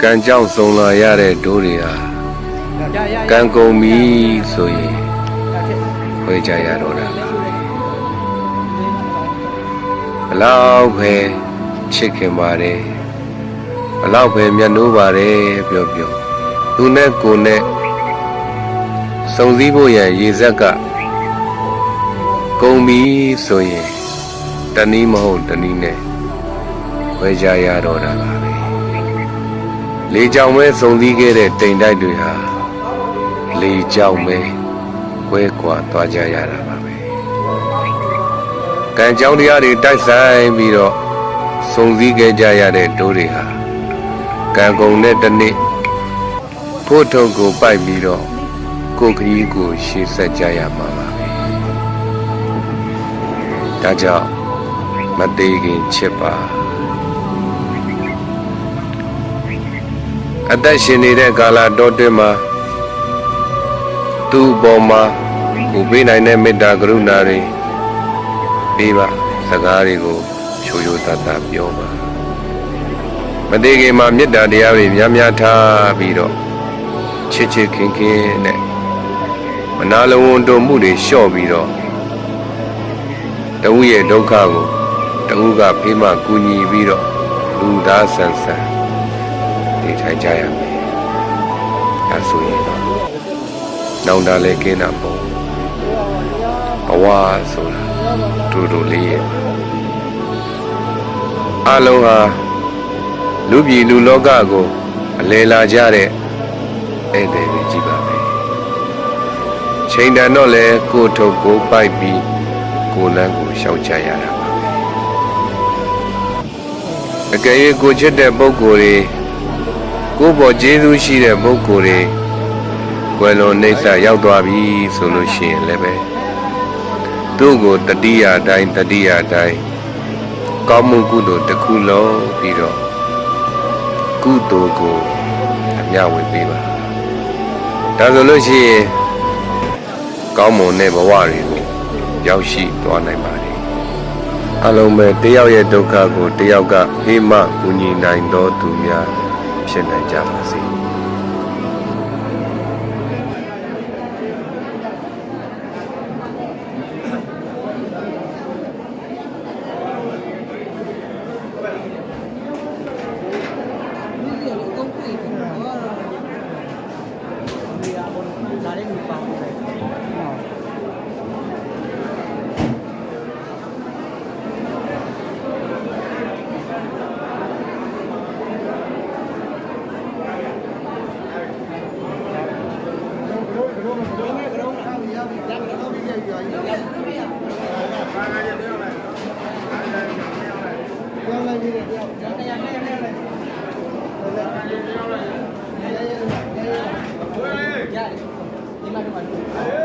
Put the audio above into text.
ကန်ကြောင့်စုံလာရတဲ့ဒိုးတွေဟာကန်ကုန်ပြီဆိုရင်ခွဲကြရတော့တာဘလောက်ပဲချစ်ခင်ပါတယ်ဘလောက်ပဲမျက်နှိုးပါတယ်ပြောသူနဲ့ကိုနဲ့စုံစည်းဖို့ရန်ရေဇက်ကကုန်ပြီဆိုရင်တနည်းမဟုတ်တနည်းနဲ့ခွဲကြရတော့တာပါပဲလေကြောင်ပဲစုံစည်းခဲ့တဲ့တိမ်တိုက်တွေဟာလေကြောင်ပဲခွဲကွာသွားကြရတာပါပဲကံကြောင်းတရားတွေတိုက်ဆိုင်ပြီးတော့စုံစည်းခဲ့ကြရတဲ့ဒိုးတွေဟာကံကုန်တဲ့တနေ့ဖို့ထုံကိုပိုက်ပြီးတော့ကိုခရီးကိုရှေ့ဆက်ကြရမှာပါပဲဒါကြောင့်မသေးခင်ချစ်ပါအသက်ရှင်နေတဲ့ကာလတောတွင်းမှာသူ့ပေါ်မှာကိုပေးနိုင်တဲ့မေတ္တာကရုဏာတွေပေးပါစကားတွေကိုချိုချိုတတ်တတ်ပြောပါမသေးခင်မှာမေတ္တာတရားတွေများများထားပြီးတော့ချစ်ချစ်ခင်ခင်နဲ့မနာလိုဝန်တုံမှုတွေလျှော့ပြီးတော့တဝိရဲ့ဒုက္ခကိုတဝိကဖေးမှကူညီပြီးတော့လူသားဆန်ဆန်နေထိုင်ကြရမယ်အဲဆိုရင်နောင်တလည်းကင်းတာပေါ့ဘဝဆိုတာတူတူလေးရဲ့အလုံးဟာလူပြည်လူလောကကိုအလဲလာကြတဲ့ဧည့်သည်တွေကြီးပါပဲချိန်တန်တော့လဲကိုထုတ်ကိုပိုက်ပြီးကိုလန်းကိုရှောက်ချရတာပါပဲအကယ်၍ကိုချစ်တဲ့ပုဂ္ဂိုလ်တွေကိုပေါ်ကျေးဇူးရှိတဲ့ပုဂ္ဂိုလ်တွေကွယ်လွန်နှိမ့်ဆက်ရောက်သွားပြီဆိုလို့ရှိရင်လည်းပဲသူ့ကိုတတိယတိုင်းကောင်းမှုကုသိုလ်တစ်ခုလုံးပြီးတော့ကုသိုလ်ကိုအမြဝေပေးပါဒါဆိုလို့ရှိရင်ကောင်းမွန်တဲ့ဘဝတွေကိုရောက်ရှိသွားနိုင်ပါတယ်အလုံးပဲတယောက်ရဲ့ဒုက္ခကိုတယောက်ကဖေးမှကူညီနိုင်တော်သူများဖြစ်နိုင်ကြပါစေYeah.